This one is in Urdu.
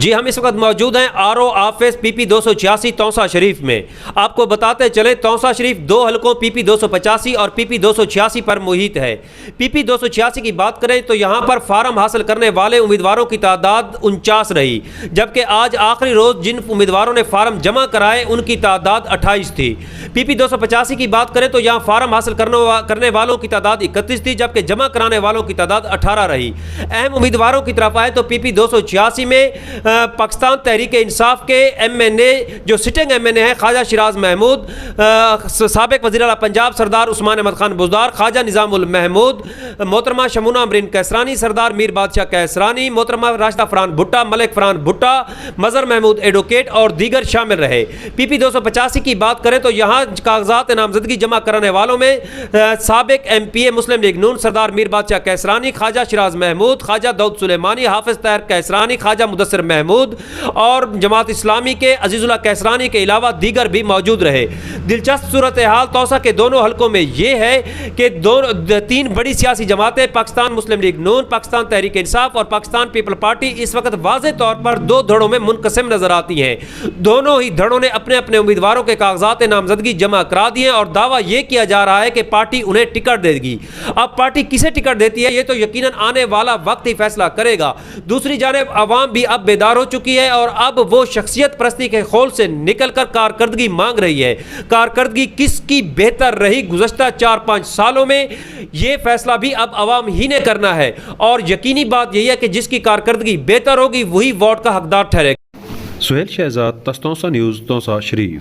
جی ہم اس وقت موجود ہیں آر او آفس پی پی 286 توسا شریف میں. آپ کو بتاتے چلے توسا شریف دو حلقوں پی پی 285 اور پی پی 286 پر محیط ہے. پی پی 286 کی بات کریں تو یہاں پر فارم حاصل کرنے والے امیدواروں کی تعداد 49 رہی، جبکہ آج آخری روز جن امیدواروں نے فارم جمع کرائے ان کی تعداد 28 تھی. پی پی 285 کی بات کریں تو یہاں فارم حاصل کرنے والوں کی تعداد 31 تھی، جبکہ جمع کرانے والوں کی تعداد 18 رہی. اہم امیدواروں کی طرف آئے تو پی پی 286 میں پاکستان تحریک انصاف کے ایم این اے جو سٹنگ ایم این اے ہیں خواجہ شیراز محمود، سابق وزیر اعلیٰ پنجاب سردار عثمان احمد خان بزدار، خواجہ نظام المحمود، محترمہ شمونہ امرین کیسرانی، سردار میر بادشاہ کیسرانی، محترمہ راشدہ فرحان بھٹا، ملک فرحان بھٹا، مظہر محمود ایڈوکیٹ اور دیگر شامل رہے. پی پی 285 کی بات کریں تو یہاں کاغذات نامزدگی جمع کرنے والوں میں سابق ایم پی اے مسلم لیگ نون سردار میر بادشاہ کیسرانی، خواجہ شیراز محمود، خواجہ داؤد سلیمانی، حافظ طاہر کیسرانی، خواجہ مدثر محمود اور جماعت اسلامی کے عزیز اللہ کیسرانی کے علاوہ دیگر بھی موجود رہے. دلچسپ صورتحال توسا کے دونوں حلقوں میں یہ ہے کہ تین بڑی سیاسی جماعتیں پاکستان مسلم لیگ نون، پاکستان تحریک انصاف اور پاکستان پیپل پارٹی اس وقت واضح طور پر دو دھڑوں میں منقسم نظر آتی ہیں. دونوں ہی دھڑوں نے اپنے اپنے امیدواروں کے کاغذات نامزدگی جمع کرا دیے اور دعویٰ یہ کیا جا رہا ہے کہ پارٹی انہیں ٹکٹ دے گی. اب پارٹی کسے ٹکٹ دیتی ہے یہ تو یقیناً آنے والا وقت ہی فیصلہ کرے گا. دوسری جانب عوام بھی اب بیدار ہو چکی ہے اور اب وہ شخصیت پرستی کے خول سے نکل کر کارکردگی مانگ رہی ہے. کارکردگی کس کی بہتر رہی گزشتہ 4-5 سالوں میں یہ فیصلہ بھی اب عوام ہی نے کرنا ہے، اور یقینی بات یہی ہے کہ جس کی کارکردگی بہتر ہوگی وہی ووٹ کا حقدار ٹھہرے گا. سہیل شہزاد، تستوسا نیوز، توسا شریف.